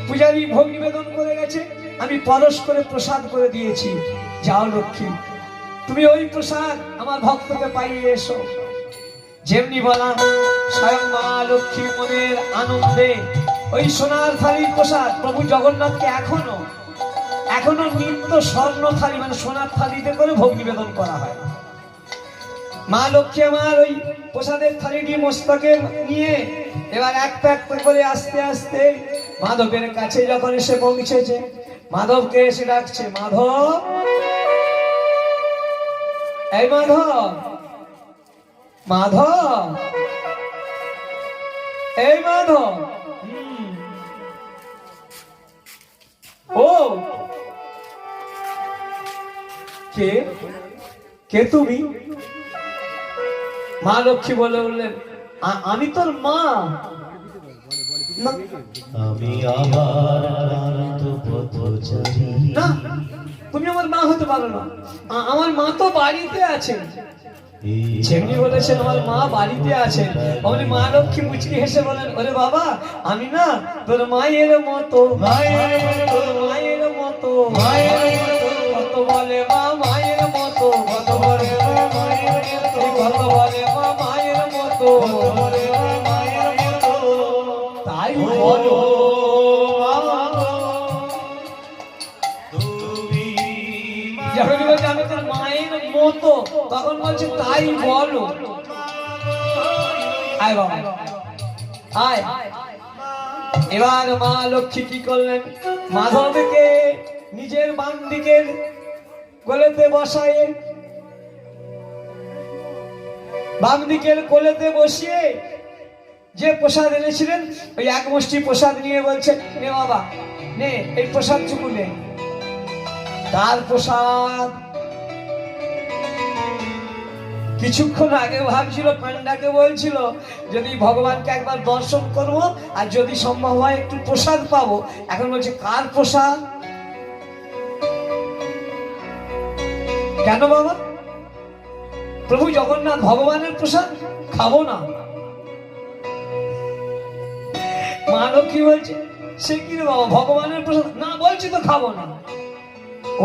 পূজারী ভোগ নিবেদন করে গেছে, আমি পরশ করে প্রসাদ করে দিয়েছি। যাও লক্ষ্মী, তুমি ওই প্রসাদ আমার ভক্তকে পাইয়ে এসো। যেমনি বলা, স্বয়ং মা লক্ষ্মী মনের আনন্দে ওই সোনার থালির প্রসাদ প্রভু জগন্নাথকে এখনো নিত্য স্বর্ণ থালি মানে সোনার থালিতে করে ভোগ নিবেদন করা হয়। মা লক্ষ্মী আমার ওই প্রসাদের থালিটি মস্তকে নিয়ে এবার একটা একটা করে আস্তে আস্তে মাধবের কাছে যখন এসে পৌঁছেছে, মাধবকে এসে ডাকছে, মাধব, এই মাধব, মাধব, এই মাধব। ও কে কে তুমি? মা লক্ষ্মী বলে উঠলেন, আমি তোর মা। না, আমি আবার পথচারী। না, তুমি আমার মা হতে পারো না, আমার মা তো বাড়িতে আছে। যেমনি বলেছেন আমার মা বাড়িতে আছেন, অমনি মা লক্ষ্মী মুচকি হেসে বলেন, ওরে বাবা, আমি না তোর মায়ের মতো, তোর মায়ের মতো, কত বলে মা মায়ের মতো, কত বলে মা মায়ের মতো, কত বলে মা মায়ের মতো, তাই বলো যখন বলছে আমি তোর মায়ের মতো, তখন বলছে তাই বলো। আয় বাবা আয়। এবার মা লক্ষ্মী কি করলেন, মাধবকে নিজের বাম দিকের কোলেতে বসায়, বাম দিকের কোলেতে বসিয়ে যে প্রসাদ এনেছিলেন ওই এক মুষ্টি প্রসাদ নিয়ে বলছে, নে বাবা নে, এই প্রসাদ চুকু নে। তার প্রসাদ কিছুক্ষণ আগে ভাবছিল, পান্ডাকে বলছিল যদি ভগবানকে একবার দর্শন করব আর যদি সম্ভব হয় একটু প্রসাদ পাবো। এখন বলছে কার প্রসাদ? কেন বাবা? প্রভু জগন্নাথ ভগবানের প্রসাদ খাবো না। মা লক্ষ্মী বলছে, সে কি রে বাবা, ভগবানের প্রসাদ না? বলছি তো খাবো না।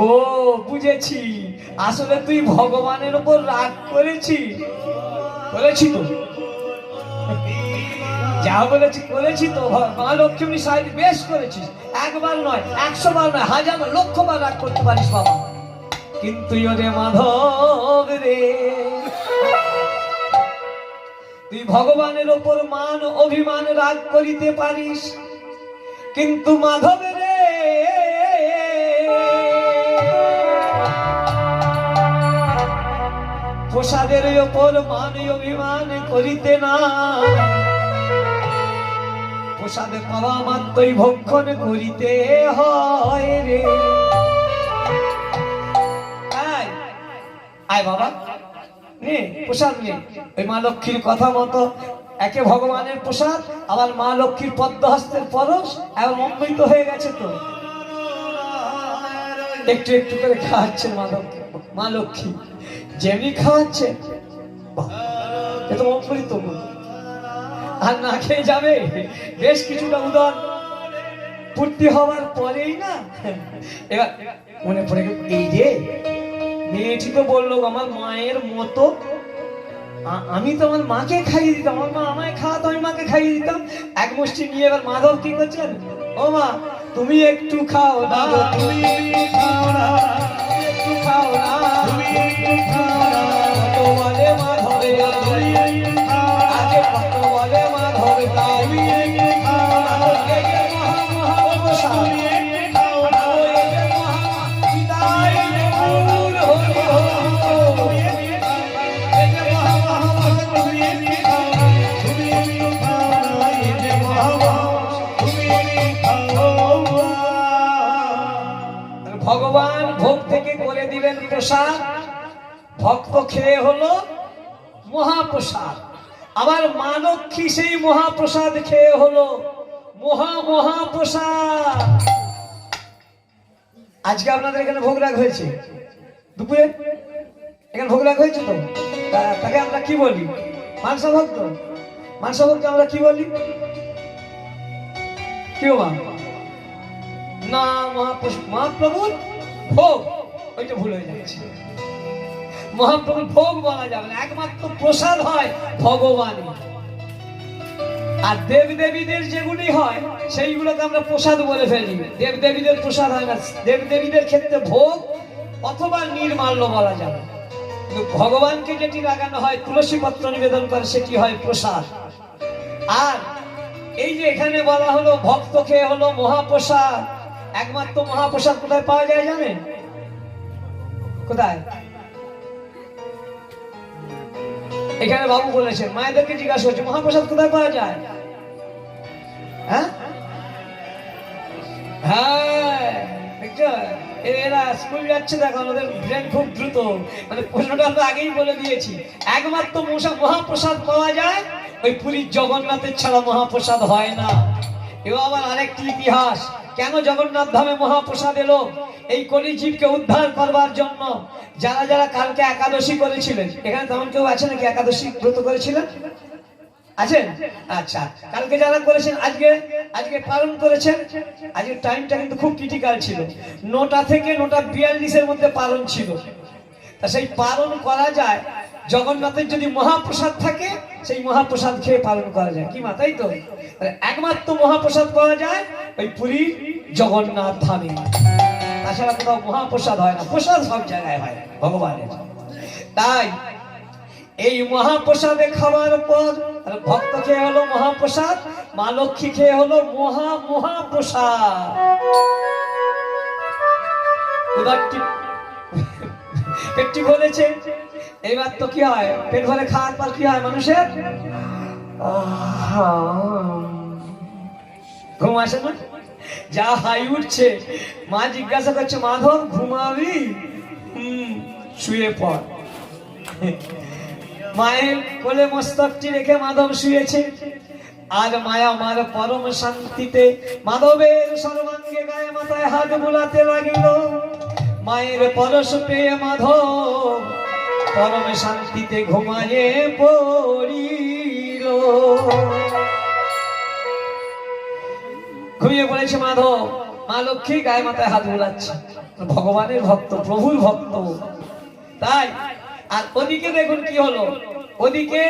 ও বুঝেছি, আসলে তুই ভগবানের উপর রাগ করেছিস। বলেছি তো, যা বলেছি করেছি তো। মা লক্ষ্মী সাহেব বেশ করেছিস, একবার নয়, 100 বার নয়, 1000 লক্ষ বার রাগ করতে পারিস বাবা, কিন্তু ওরে মাধব রে, তুই ভগবানের ওপর মান অভিমান রাগ করিতে পারিস, কিন্তু মাধব রে প্রসাদের ওপর মান অভিমান করিতে না। প্রসাদে পাওয়া মাত্রই ভক্ষণ করিতে হয় রে। আয় বাবা নে প্রসাদ নে। ওই মা লক্ষ্মীর কথা মতো একে ভগবানের প্রসাদ, আবার মা লক্ষ্মীর পদ্মহস্তের পরশ, এবং অমৃত হয়ে গেছে। তো একটু একটু করে খাওয়াচ্ছেন মা লক্ষ্মী, যেমনি খাওয়াচ্ছে এ তো অমৃত। আর না খেয়ে যাবে, বেশ কিছুটা উদর পূর্তি হওয়ার পরেই না এবার মনে পড়ে গেল, এই যে মেয়েটি তো বললো আমার মায়ের মতো, আমি তো আমার মাকে খাইয়ে দিতাম, আমার মা আমায় খাওয়াতো, আমি মাকে খাইয়ে দিতাম। এক মুষ্টি নিয়ে এবার মাধব কি করছেন, ও মা তুমি একটু খাও না, তুমি একটু খাও না, একটু খাও না, তুমি একটু খাও না, কত বলে মাধবে আগে, কত বলে মাধবে তুমি একটু খাও না, ভগবান ভোগ থেকে করে দিলেন প্রসাদ, ভক্ত খেয়ে হলো মহাপ্রসাদ। আবার মা লক্ষ্মী সেই মহাপ্রসাদ খেয়ে হলো মহাপ্রসাদ। আজকে আপনাদের এখানে ভোগ রাগ হয়েছে, দুপুরে এখানে ভোগ রাগ হয়েছে তো, তাকে আমরা কি বলি? মানসা ভক্ত, মানসা ভক্ত আমরা কি বলি? কি মা না মহাপ্রভুর ভোগ, ওইটা ভুল হয়ে যাচ্ছে। মহাপ্রভুর ভোগ বলা যাবে না, একমাত্র প্রসাদ হয় ভগবান। আর দেব দেবীদের যেগুলি হয় সেইগুলোকে আমরা প্রসাদ বলে ফেলি। দেব দেবীদের প্রসাদ হয় না, দেব দেবীদের ক্ষেত্রে ভোগ অথবা নির্মাল্য বলা যাবে। কিন্তু ভগবানকে যেটি লাগানো হয়, তুলসী পত্র নিবেদন করে, সেটি হয় প্রসাদ। আর এই যে এখানে বলা হলো ভক্ত খেয়ে হলো মহাপ্রসাদ, একমাত্র মহাপ্রসাদ কোথায় পাওয়া যায় জানেন? কোথায়? এখানে বাবু বলেছেন, মায়েদেরকে জিজ্ঞাসা করছে মহাপ্রসাদ কোথায় পাওয়া যায়? হ্যাঁ হ্যাঁ, এরা স্কুল যাচ্ছে, দেখো ওদের ব্রেন খুব দ্রুত, মানে প্রশ্নটা আমরা আগেই বলে দিয়েছি। একমাত্র মহাপ্রসাদ পাওয়া যায় ওই পুরীর জগন্নাথের ছাড়া মহাপ্রসাদ হয় না। এও আবার আরেকটি ইতিহাস, কেন জগন্নাথ ধামে মহাপ্রসাদ এলো? এই কলিজীবকে উদ্ধার করবার জন্য। যারা যারা কালকে একাদশী করেছিলেন, এখানে তেমন কেউ আছে নাকি একাদশী ব্রত করেছিলেন? আছেন? আচ্ছা, কালকে যারা করেছেন আজকে পালন করেছেন। আজকের টাইমটা কিন্তু খুব ক্রিটিক্যাল ছিল, 9টা থেকে 9:42-এর মধ্যে পালন ছিল। তা সেই পালন করা যায়, জগন্নাথের যদি মহাপ্রসাদ থাকে সেই মহাপ্রসাদ খেয়ে পালন করা যায়, কি মা? তাই তো, একমাত্র মহাপ্রসাদ পাওয়া যায় ওই পুরীর জগন্নাথ ধামে, তাছাড়া কোথাও মহাপ্রসাদ হয় না। প্রসাদ সব জায়গায় হয় ভগবানের। তাই এই মহাপ্রসাদে খাবার পর ভক্ত খেয়ে হলো মহাপ্রসাদ, মা লক্ষ্মী খেয়ে হলো মহাপ্রসাদ। পেটটি বলেছে, এইবার তো কি হয়, পেট ভরে খাওয়ার পর কি হয় মানুষের? ঘুম আসে না? যা হাই উঠছে। মা জিজ্ঞাসা করছে, মাধব ঘুমাবি? শুয়ে পড়। মায়ের কোলে মস্তকটি রেখে মাধব শুয়েছে। আজ মায়া মার পরম শান্তিতে মাধবের সর্বাঙ্গে গায়ে মাথায় হাত বুলাতে লাগিল। মায়ের পরশ পেয়ে মাধব পরম শান্তিতে ঘুমায়ে পড়িল। ঘুমিয়ে পড়েছে মাধব, মা লক্ষ্মী গায়ে মাথায় হাত বুলাচ্ছে। ভগবানের ভক্ত, প্রভুর ভক্ত। তাই আর ওদিকে দেখুন কি হলো, ওদিকে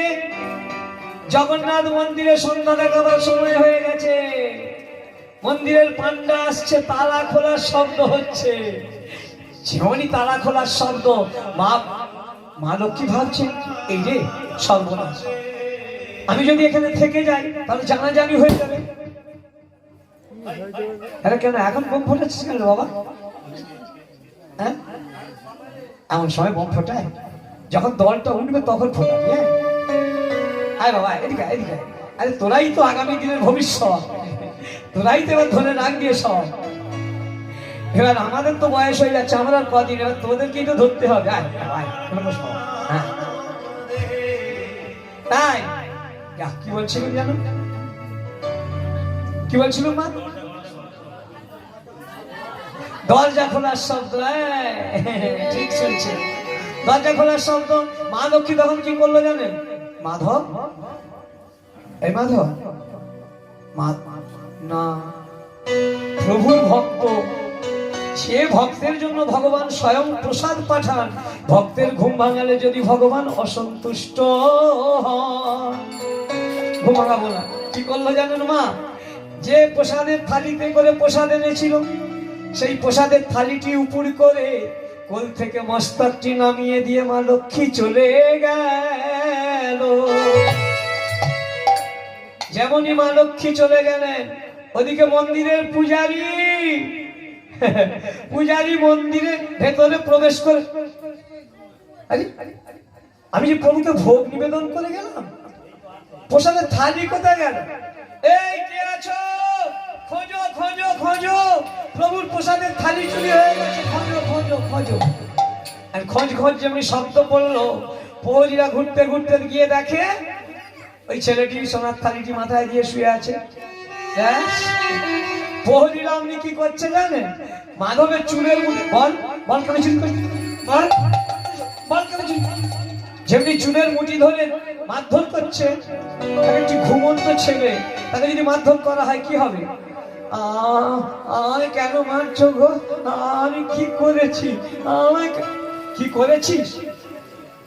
জগন্নাথ মন্দিরে সন্ধ্যা দেখাবার সময় হয়ে গেছে। মন্দিরের পান্ডা আসছে, তালা খোলার শব্দ হচ্ছে। যেমনই তালা খোলার শব্দ, মা লক্ষ্মী ভাবছে, এই যে সর্বনাশ, আমি যদি এখানে থেকে যাই তাহলে জানাজানি হয়ে যাবে। কেন এখন বোম ফোটাচ্ছিস কেন বাবা? হ্যাঁ, এমন সময় বোম ফোটায় যখন দলটা উঠবে তখন ফোটাবে। হ্যাঁ, আয় বাবা এদিকে এদিকে। আরে তোরাই তো আগামী দিনের ভবিষ্যৎ, তোরাই তো এবার ধরে রাখবি সব। এবার আমাদের তো বয়স হয়ে যাচ্ছে, আমরা আর কদিন, এবার তোদেরকেই তো ধরতে হবে। হ্যাঁ, তাই কি বলছিলেন জানো? কি বলছিল মা? দরজা খোলার শব্দ। ঠিক শুনছে, দরজা খোলার শব্দ। মা লক্ষ্মী তখন কি করলো জানেন? মাধব, এই মাধব না, প্রভুর ভক্ত, সে ভক্তের জন্য ভগবান স্বয়ং প্রসাদ পাঠান। ভক্তের ঘুম ভাঙালে যদি ভগবান অসন্তুষ্ট হন, ঘুম ভাঙাবো না। কি করলো জানেন মা? যে প্রসাদের থালিতে করে প্রসাদ এনেছিল, সেই প্রসাদের থালিটি উপর করে কোল থেকে মস্তকটি নামিয়ে দিয়ে মা লক্ষ্মী চলে গেল। যেমনই মা লক্ষ্মী চলে গেলেন, ওদিকে মন্দিরের পূজারি মন্দিরের ভেতরে প্রবেশ করে, আমি যে প্রভুকে ভোগ নিবেদন করে গেলাম, প্রসাদের থালি কোথায় গেল? এই কে আছো? খোঁজো খোঁজো খোঁজো, প্রভুর প্রসাদের থালি চুরি হয়ে গেছে, খোঁজো খোঁজো খোঁজো। আর খোঁজ যেমনি শব্দ পড়লো, প্রহরীরা ঘুরতে ঘুরতে গিয়ে দেখে ওই ছেলেটি সোনার থালিটি মাথায় দিয়ে শুয়ে আছে। প্রহরীরা আপনি কি করছে জানেন? মাধবের চুলের মধ্যে বল কেন চুরি করছে, বল কেন চুরি, যেমনি চুলের মুঠি ধরে মারধর করছে, একটি ঘুমন্ত ছেলে, তাকে যদি মারধর করা হয় কি হবে? আমায় কেন মারছো গো? আমি কি করেছি? আমায় কি করেছিস?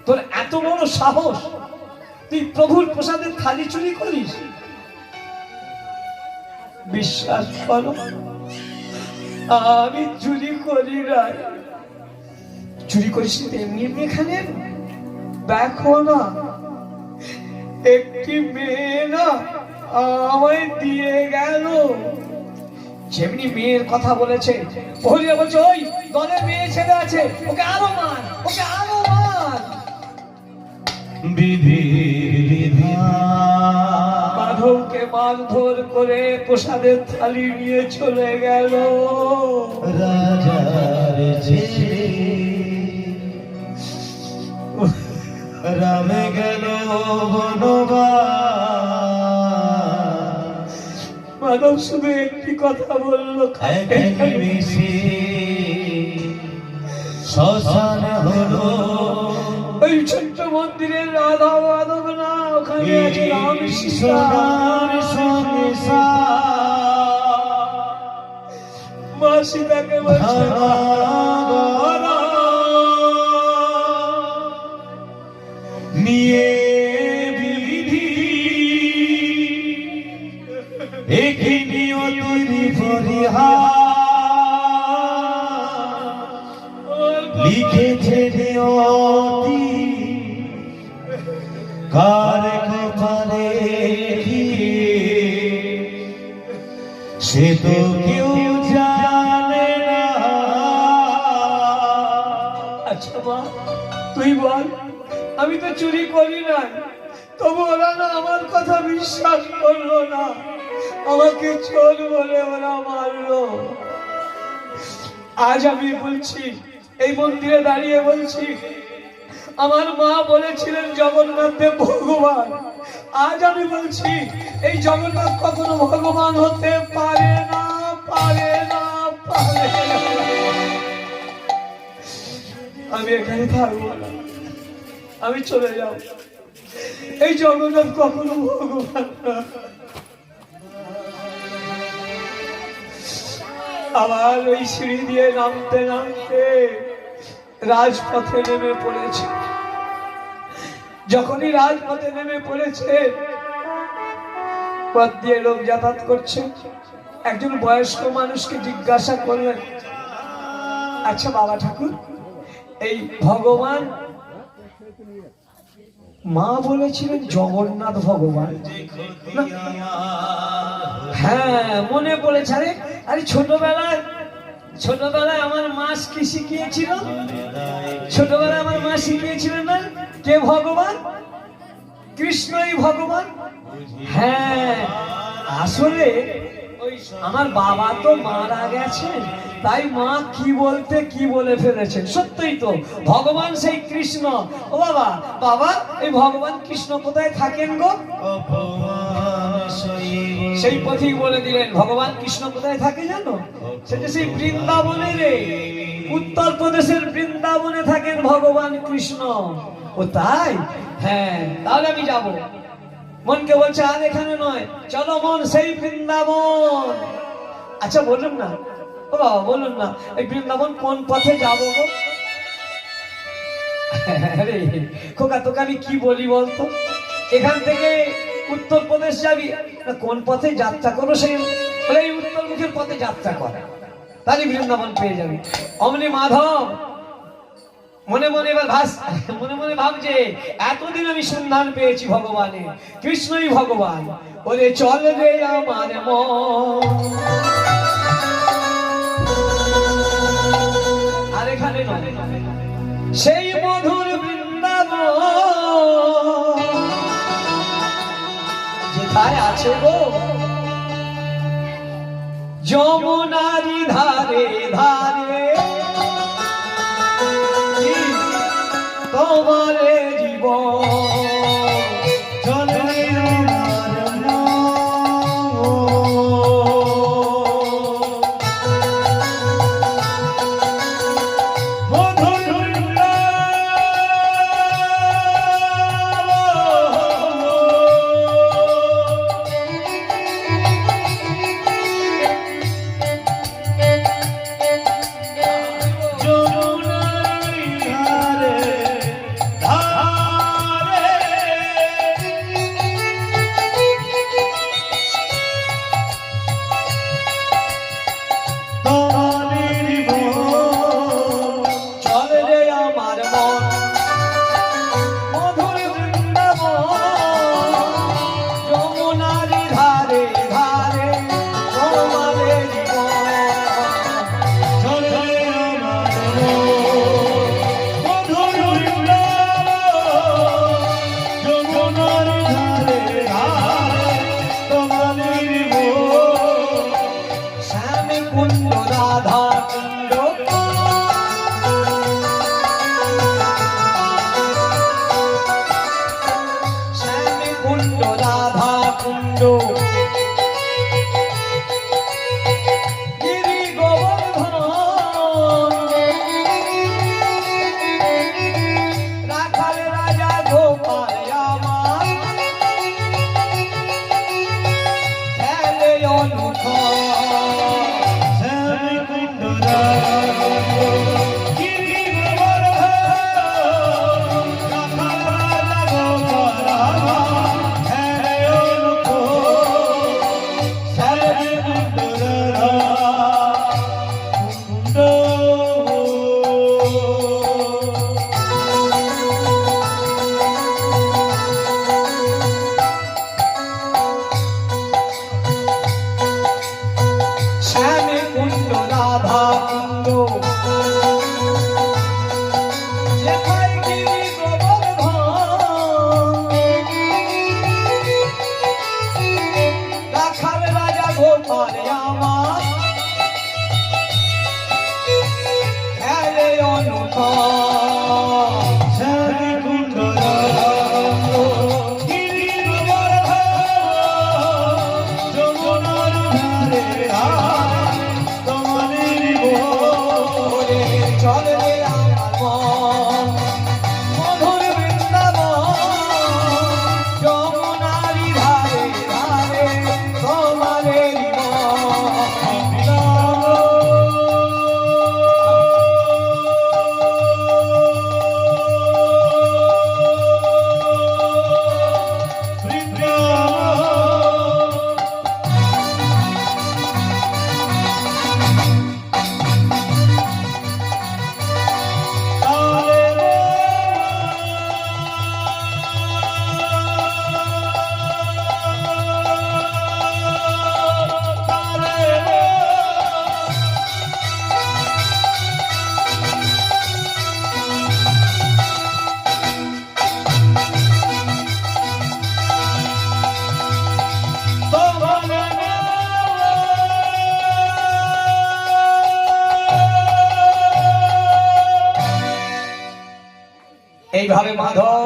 তোর এত বড় সাহস, তুই প্রভুর প্রসাদের থালি চুরি করিস? বিশ্বাস করো, আমি চুরি করি না। চুরি করিস এমনি এমনি এখানে দেখো না, একটি মেয়ে না আমায় দিয়ে গেল। যেমনি মেয়ের কথা বলেছে, বলিয়া বলছে ওই দলে মেয়ে ছেলে আছে, ওকে আরো মার, ওকে আরো মার। মাধবকে মারধর করে প্রসাদের থালি নিয়ে চলে গেল। রাজার ছেলে রামে গেল বনবাস। মাধব শুধু একটি কথা বললো, শ্মশান হলো। ওই ছোট্ট মন্দিরের রাধা মাধব না, ওখানে আছে রাম সীতা। মা সীতাকে বলছে নিয়ে বিধি এখানে অতরি ফরিহাদ লিখেছে নিয়তি কার কপালে সে তো কেউ জানে না। আচ্ছা মা তুই বল, আমি তো চুরি করি না, তবু ওরা না আমার কথা বিশ্বাস করলো না, আমাকে চোর বলে ওরা মারলো। আজ আমি বলছি, এই মন্দিরে দাঁড়িয়ে বলছি, আমার মা বলেছিলেন জগন্নাথ দেব ভগবান। আজ আমি বলছি এই জগন্নাথ কখনো ভগবান হতে পারে না, পারে না, পারে না। আমি এখানে থাকবো না, আমি চলে যাব। এই জগন্নাথ কখনো ভগবান না। আবার ওই সিঁড়ি দিয়ে নামতে নামতে রাজপথে নেমে পড়েছে। যখনই রাজপথে নেমে পড়েছে, পথ দিয়ে লোক যাতায়াত করছে, একজন বয়স্ক মানুষকে জিজ্ঞাসা করলেন, আচ্ছা বাবা ঠাকুর, এই ভগবান, মা বলেছিলেন জগন্নাথ ভগবান, হ্যাঁ মনে পড়েছে। আরে আরে ছোটবেলায় আমার মা কি শিখিয়েছিল? ছোটবেলায় আমার মা শিখিয়েছিলেন না কে ভগবান? কৃষ্ণই ভগবান। হ্যাঁ আসলে আমার বাবা তো মারা গেছেন, তাই মা কি বলতে কি বলে ফেলেছেন। সত্যই তো ভগবান সেই কৃষ্ণ। ও বাবা, বাবা এই ভগবান কৃষ্ণ কোথায় থাকেন গো? সেই পথিক বলে দিলেন, ভগবান কৃষ্ণ কোথায় থাকে জানো? সেটা সেই বৃন্দাবনে রে, উত্তরপ্রদেশের বৃন্দাবনে থাকেন ভগবান কৃষ্ণ। ও তাই? হ্যাঁ তাহলে আমি যাব। মনকে বলছে আর এখানে নয়, চলো মন সেই বৃন্দাবন। আচ্ছা বলুন না, ও বাবা বলুন না, এই বৃন্দাবন কোন পথে যাবো গো? আরে খোকা তোকে আমি কি বলি বলতো, এখান থেকে উত্তরপ্রদেশ যাবি, কোন পথে যাত্রা করো? সেই বলে এই উত্তরমুখের পথে যাত্রা করা, তাহলে বৃন্দাবন পেয়ে যাবি। অমনি মাধব মনে মনে এবার মনে মনে ভাবছে, এতদিন আমি সন্ধান পেয়েছি ভগবানের, কৃষ্ণই ভগবান। ওরে চল রে আমার মন। আর এখানে নয়, সেই মধুর বৃন্দাবন যেথায় আছে গো যমুনারি ধারে ধারে, তোমারে জীবন চলে আমার মধুর কুণ্ড রাধা কুণ্ড গিরি গোবর্ধন রাখাল রাজা গোপাল আমার খেলে অনুখ এইভাবে মাধব